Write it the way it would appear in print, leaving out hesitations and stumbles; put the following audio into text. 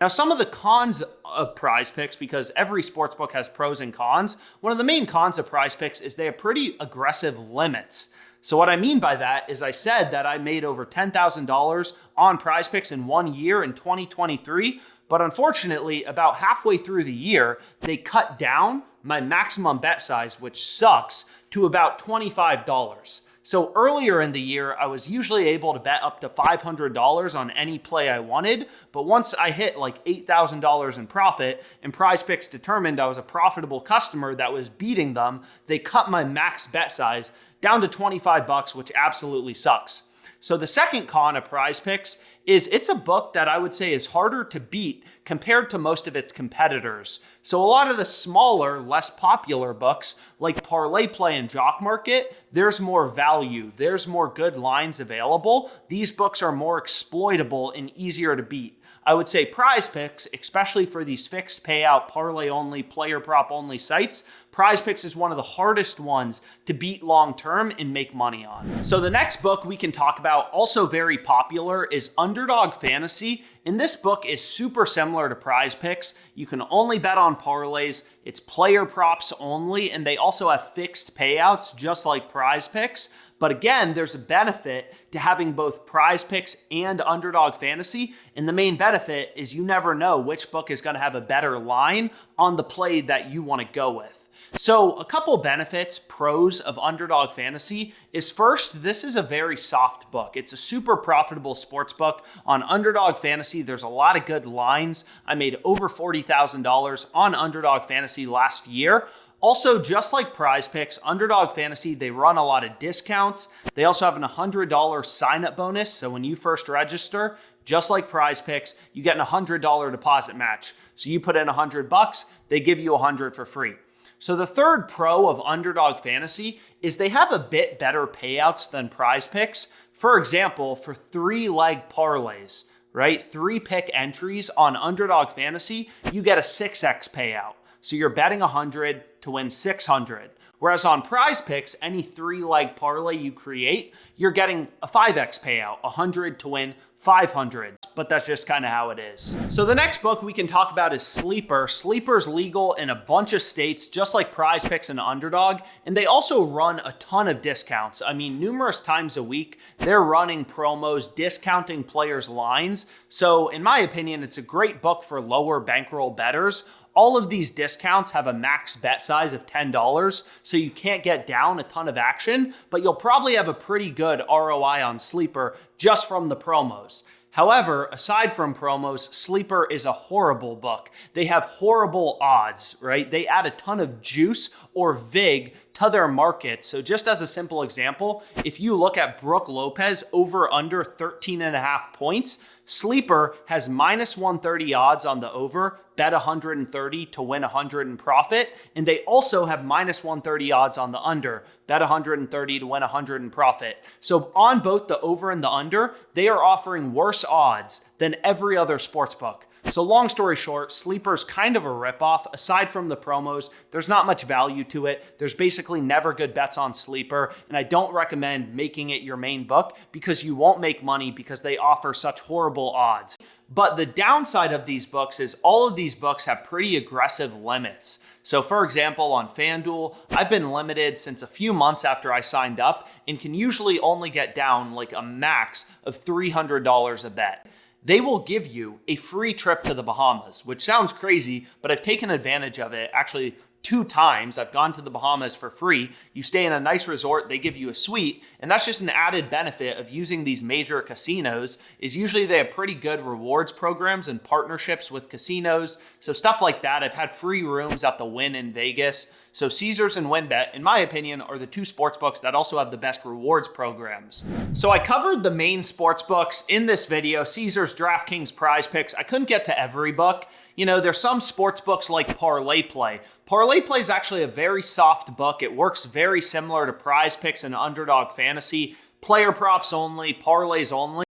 Now, some of the cons of PrizePicks, because every sportsbook has pros and cons, one of the main cons of PrizePicks is they have pretty aggressive limits. So what I mean by that is I said that I made over $10,000 on PrizePicks in 1 year in 2023, but unfortunately, about halfway through the year, they cut down my maximum bet size, which sucks, to about $25. So earlier in the year, I was usually able to bet up to $500 on any play I wanted. But once I hit like $8,000 in profit and PrizePicks determined I was a profitable customer that was beating them, they cut my max bet size down to $25, which absolutely sucks. So the second con of PrizePicks is it's a book that I would say is harder to beat compared to most of its competitors. So a lot of the smaller, less popular books like Parlay Play and Jock Market, there's more value. There's more good lines available. These books are more exploitable and easier to beat. I would say PrizePicks, especially for these fixed payout, parlay only, player prop only sites, PrizePicks is one of the hardest ones to beat long term and make money on. So the next book we can talk about, also very popular, is Underdog Fantasy. And this book is super similar to PrizePicks. You can only bet on parlays. It's player props only, and they also have fixed payouts just like PrizePicks. But again, there's a benefit to having both PrizePicks and Underdog Fantasy. And the main benefit is you never know which book is going to have a better line on the play that you want to go with. So a couple benefits, pros of Underdog Fantasy is first, this is a very soft book. It's a super profitable sports book. On Underdog Fantasy, there's a lot of good lines. I made over $40,000 on Underdog Fantasy last year. Also, just like PrizePicks, Underdog Fantasy, they run a lot of discounts. They also have an $100 sign-up bonus. So when you first register, just like PrizePicks, you get an $100 deposit match. So you put in $100, they give you $100 for free. So the third pro of Underdog Fantasy is they have a bit better payouts than PrizePicks. For example, for 3-leg parlays, right? 3-pick entries on Underdog Fantasy, you get a 6x payout. So you're betting 100 to win 600. Whereas on PrizePicks, any 3-leg parlay you create, you're getting a 5x payout, 100 to win 500. But that's just kind of how it is. So the next book we can talk about is Sleeper. Sleeper's legal in a bunch of states, just like PrizePicks and Underdog. And they also run a ton of discounts. I mean, numerous times a week, they're running promos, discounting players' lines. So in my opinion, it's a great book for lower bankroll bettors. All of these discounts have a max bet size of $10, so you can't get down a ton of action, but you'll probably have a pretty good ROI on Sleeper just from the promos. However, aside from promos, Sleeper is a horrible book. They have horrible odds, right? They add a ton of juice or vig to their market. So just as a simple example, if you look at Brooke Lopez over under 13.5 points, Sleeper has minus 130 odds on the over, bet 130 to win 100 in profit. And they also have minus 130 odds on the under, bet 130 to win 100 in profit. So on both the over and the under, they are offering worse odds than every other sportsbook. So long story short, Sleeper's kind of a ripoff. Aside from the promos, there's not much value to it. There's basically never good bets on Sleeper, and I don't recommend making it your main book because you won't make money because they offer such horrible odds. But the downside of these books is all of these books have pretty aggressive limits. So for example, on FanDuel, I've been limited since a few months after I signed up and can usually only get down like a max of $300 a bet. They will give you a free trip to the Bahamas, which sounds crazy, but I've taken advantage of it actually 2 times. I've gone to the Bahamas for free. You stay in a nice resort, they give you a suite, and that's just an added benefit of using these major casinos is usually they have pretty good rewards programs and partnerships with casinos. So stuff like that. I've had free rooms at the Wynn in Vegas. So Caesars and WynnBET, in my opinion, are the 2 sportsbooks that also have the best rewards programs. So I covered the main sportsbooks in this video, Caesars, DraftKings, PrizePicks. I couldn't get to every book. You know, there's some sportsbooks like Parlay Play. Parlay Play is actually a very soft book. It works very similar to PrizePicks and Underdog Fantasy. Player props only, parlays only.